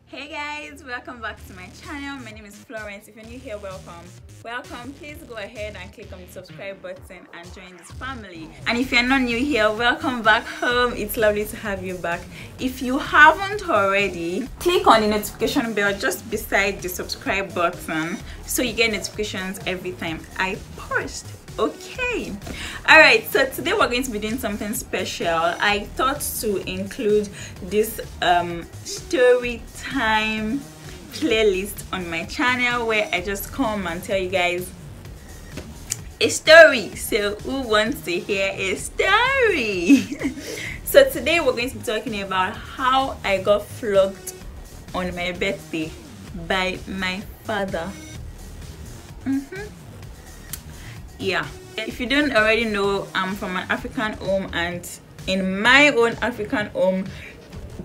Hey guys, welcome back to my channel. My name is Florence. If you're new here, welcome. Please go ahead and click on the subscribe button and join this family. And if you're not new here, welcome back home. It's lovely to have you back. If you haven't already, click on the notification bell just beside the subscribe button so you get notifications every time I post. Okay, all right, so today we're going to be doing something special. I thought to include this story time playlist on my channel where I just come and tell you guys a story. So who wants to hear a story? So today we're going to be talking about how I got flogged on my birthday by my father. Yeah, if you don't already know, I'm from an African home, and in my own African home,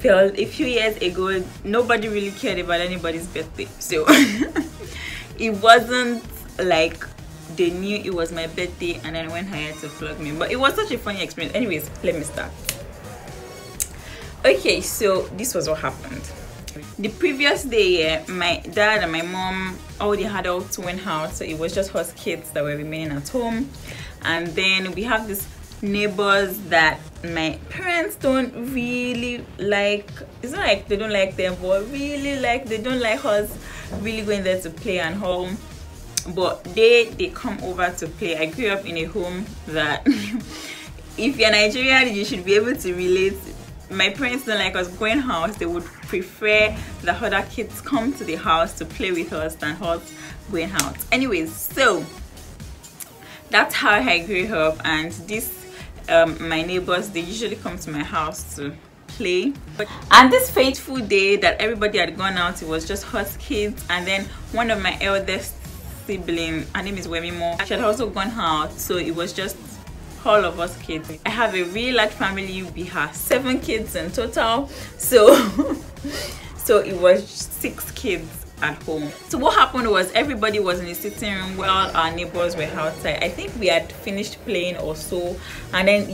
well, a few years ago nobody really cared about anybody's birthday, so it wasn't like they knew it was my birthday and then went ahead to flog me. But it was such a funny experience. Anyways, let me start. Okay, so this was what happened. The previous day, my dad and my mom already had adults went out, so it was just us kids that were remaining at home. And then we have these neighbors that my parents don't really like. It's not like they don't like them, but really like they don't like us really going there to play and home. But they come over to play. I grew up in a home that if you're Nigerian, you should be able to relate. My parents don't like us going out. They would prefer the other kids come to the house to play with us than us going out. Anyways, so that's how I grew up. And this my neighbors, they usually come to my house to play. And this fateful day that everybody had gone out, it was just us kids. And then one of my eldest siblings, her name is Wemimo, she had also gone out, so it was just all of us kids. I have a really large family. We have 7 kids in total, so it was 6 kids at home. So what happened was everybody was in the sitting room while our neighbors were outside. I think we had finished playing or so, and then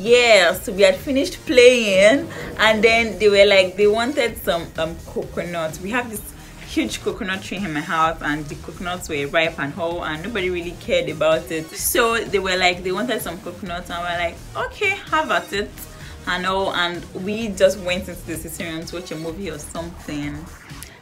so we had finished playing, and then they were like, they wanted some coconuts. We have this huge coconut tree in my house, and the coconuts were ripe and whole, and nobody really cared about it. So they were like, they wanted some coconuts, and we're like, okay, have at it and all. And we just went into the sitting room to watch a movie or something,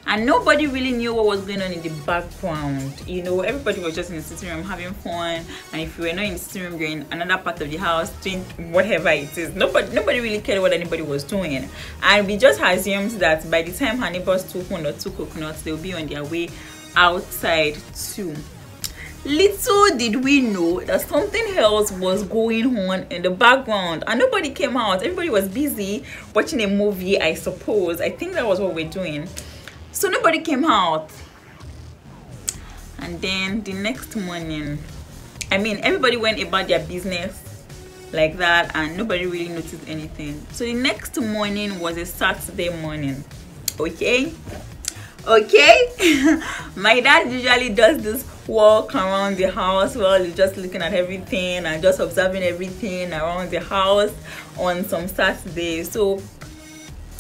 and nobody really knew what was going on in the background. You know, everybody was just in the sitting room having fun, and if you were not in the sitting room, you're in another part of the house doing whatever it is. Nobody really cared what anybody was doing, and we just assumed that by the time our neighbors took 1 or 2 coconuts, they'll be on their way outside too. Little did we know that something else was going on in the background, and nobody came out. Everybody was busy watching a movie, I suppose. I think that was what we're doing. So nobody came out. And then the next morning, I mean, everybody went about their business like that, and nobody really noticed anything. So the next morning was a Saturday morning. Okay my dad usually does this walk around the house while he's just looking at everything and just observing everything around the house on some Saturdays. So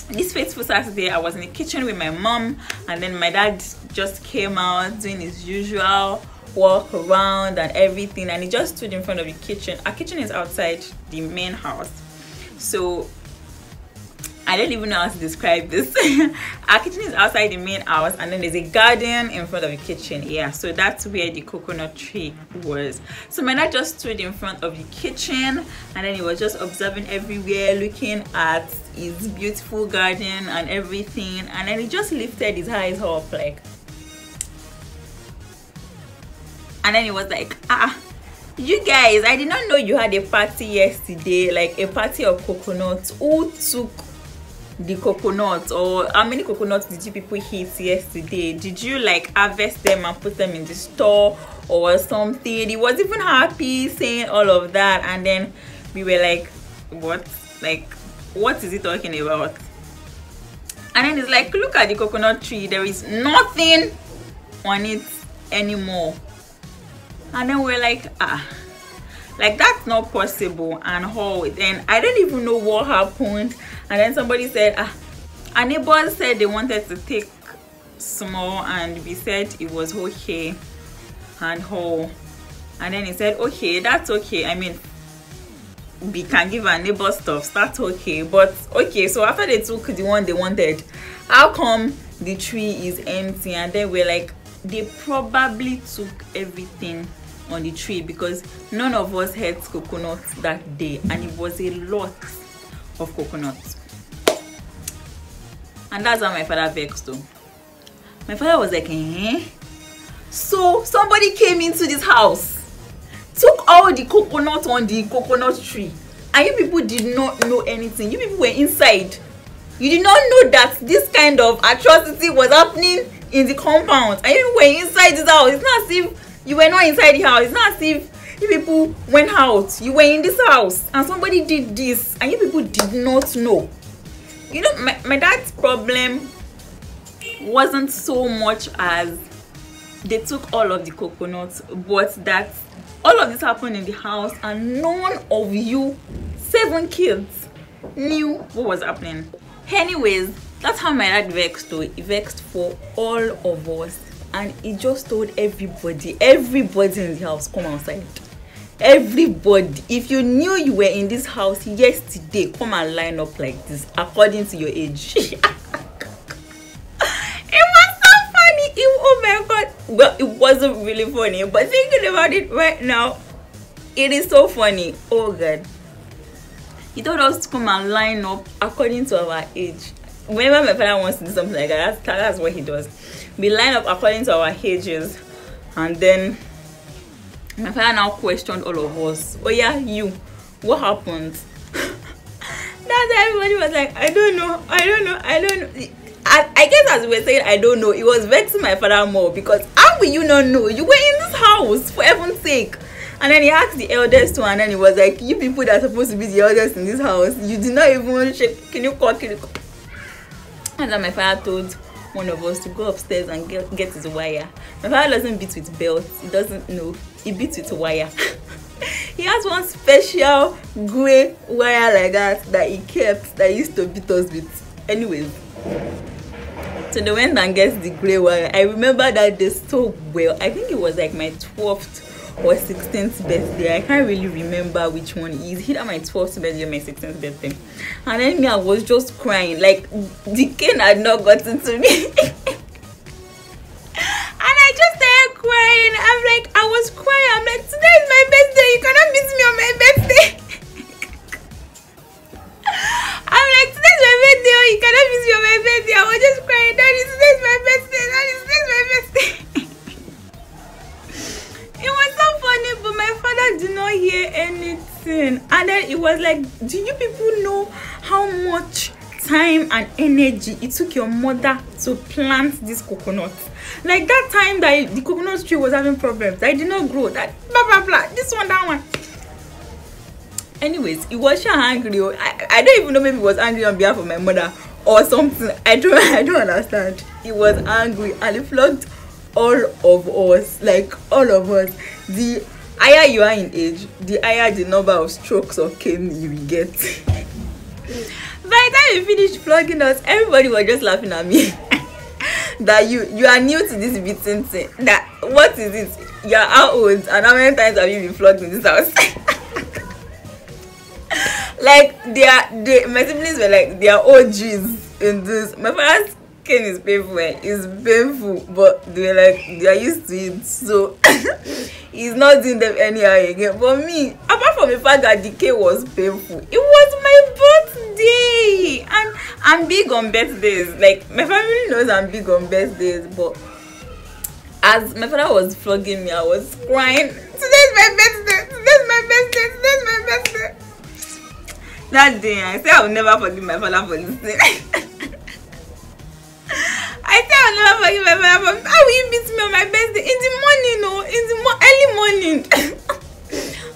this fateful Saturday, I was in the kitchen with my mom, and then my dad just came out doing his usual walk around and everything, and he just stood in front of the kitchen. Our kitchen is outside the main house, so I don't even know how to describe this. Our kitchen is outside the main house, and then there's a garden in front of the kitchen. Yeah, so that's where the coconut tree was. So my dad just stood in front of the kitchen, and then he was just observing everywhere, looking at his beautiful garden and everything. And then he just lifted his eyes up like, and then he was like, you guys, I did not know you had a party yesterday, like a party of coconuts. Who took the coconuts, or how many coconuts did you people eat yesterday? Did you like harvest them and put them in the store or something? He was even happy saying all of that, and then we were like, what is he talking about? And then it's like, look at the coconut tree, there is nothing on it anymore. And then we're like, like that's not possible. And then I don't even know what happened. And then somebody said, our neighbors said they wanted to take small, and we said it was okay and whole. And then he said, okay, that's okay. I mean, we can give our neighbor stuff, that's okay. But okay, so after they took the one they wanted, how come the tree is empty? And then we're like, they probably took everything on the tree, because none of us had coconuts that day, and it was a lot of coconuts. And that's how my father vexed though. My father was like, eh? So somebody came into this house, took all the coconut on the coconut tree, and you people did not know anything. You people were inside. You did not know that this kind of atrocity was happening in the compound, and you were inside this house. It's not as if you were not inside the house. It's not as if you people went out. You were in this house and somebody did this and you people did not know. You know, my dad's problem wasn't so much as they took all of the coconuts, but that all of this happened in the house and none of you 7 kids knew what was happening. Anyways, that's how my dad vexed though. He vexed for all of us, and he just told everybody in the house, come outside. Everybody, if you knew you were in this house yesterday, come and line up like this according to your age. It was so funny. Oh my god. Well, it wasn't really funny, but thinking about it right now, it is so funny. Oh god. He told us to come and line up according to our age. Whenever my father wants to do something like that, that's what he does. We line up according to our ages, and then my father now questioned all of us. Oh yeah, you, what happened? That's everybody was like, I don't know. I guess as we were saying, I don't know, it was vexing my father more, because how will you not know? You were in this house, for heaven's sake. And then he asked the eldest one, and then he was like, you people that are supposed to be the eldest in this house, you did not even check. Can you call? And then my father told one of us to go upstairs and get his wire. My father doesn't beat with belts. He doesn't know. He beats with wire. He has one special grey wire like that he kept, that he used to beat us with. Anyways, so they went and get the grey wire. I remember that day so well. I think it was like my 12th or 16th birthday. I can't really remember which one it is. Either my 12th birthday or my 16th birthday. And then me, I was just crying. Like, the cane had not gotten to me. And I just started crying. I'm like, I was crying. I'm like, today is my birthday. You cannot miss me on my birthday. I'm like, today's my birthday. You cannot miss me on my birthday. I was just crying. Daddy, today's my birthday. Daddy, today's my birthday. It was so funny, but my father did not hear anything. And then it was like, do you people know how much time and energy it took your mother to plant this coconut? Like that time that the coconut tree was having problems, I did not grow, that blah blah blah, this one, that one. Anyways, it was angry. I don't even know, maybe it was angry on behalf of my mother or something. I don't understand. He was angry and he flogged all of us, like all of us. The higher you are in age, the higher the number of strokes of cane you will get. By the time he finished flogging us, everybody was just laughing at me. That you are new to this beating thing. That what is it? You are how old and how many times have you been flogged in this house? Like my siblings were like, they are OGs in this. My father's cane is painful. It's painful, but they were like, they are used to it, so he's not doing them anyhow again. But me, apart from the fact that the cane was painful, it was my birthday, and I'm big on birthdays. Like, my family knows I'm big on birthdays, but as my father was flogging me, I was crying. Today's my birthday. Today's my birthday. Today's my birthday. That day, I said I will never forgive my father for this thing. I said I'll never forgive my father for, how will you beat me on my birthday? In the morning, no, in the early morning.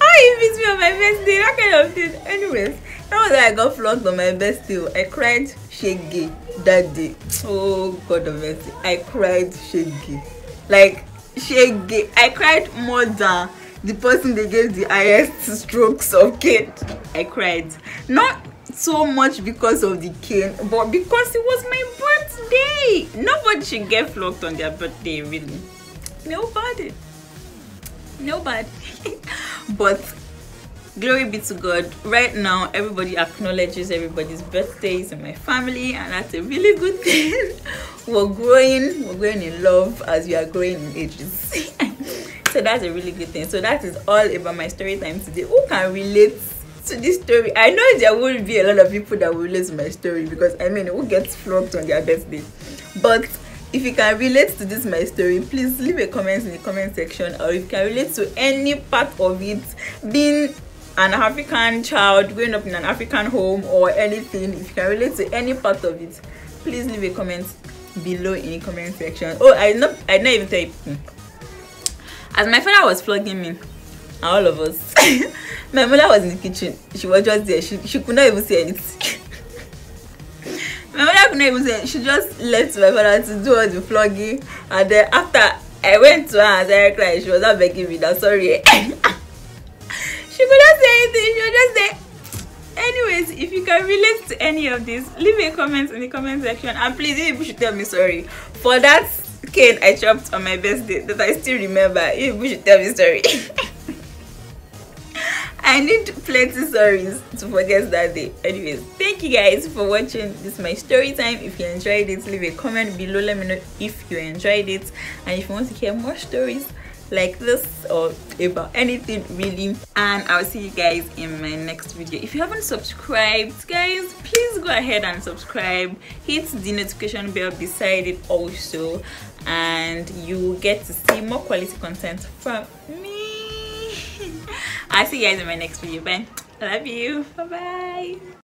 How will you beat me on my birthday? That kind of thing. Anyways, that was why I got flogged on my birthday. I cried shaggy that day. Oh God of mercy, I cried shaggy. Like shaggy. I cried more than the person they gave the highest strokes of cane. I cried. Not so much because of the cane, but because it was my birthday. Nobody should get flogged on their birthday, really. Nobody. But glory be to God, right now everybody acknowledges everybody's birthdays in my family, and that's a really good thing. we're growing in love as we are growing in ages. So that's a really good thing. So that is all about my story time today. Who can relate to this story? I know there will be a lot of people that will relate to my story, because I mean, who gets flogged on their birthday? But if you can relate to this my story, please leave a comment in the comment section. Or if you can relate to any part of it, being an African child, growing up in an African home, or anything, if you can relate to any part of it, please leave a comment below in the comment section. Oh, I not even tell you, as my father was flogging me and all of us, my mother was in the kitchen. She was just there. She could not even say anything. My mother could not even say anything. She just left my father to do all the flogging, and then after I went to her and started crying, she was not begging me that sorry. She could not say anything. She was just there. Anyways, if you can relate to any of this, leave a comment in the comment section, and please, you people should tell me sorry for that cane I chopped on my birthday that I still remember. You people should tell me sorry. I need plenty stories to forget that day. Anyways, thank you guys for watching. This is my story time. If you enjoyed it, leave a comment below. Let me know if you enjoyed it, and if you want to hear more stories like this or about anything really. And I'll see you guys in my next video. If you haven't subscribed, guys, please go ahead and subscribe. Hit the notification bell beside it also, and you will get to see more quality content from me. I'll see you guys in my next video. Bye. I love you. Bye bye.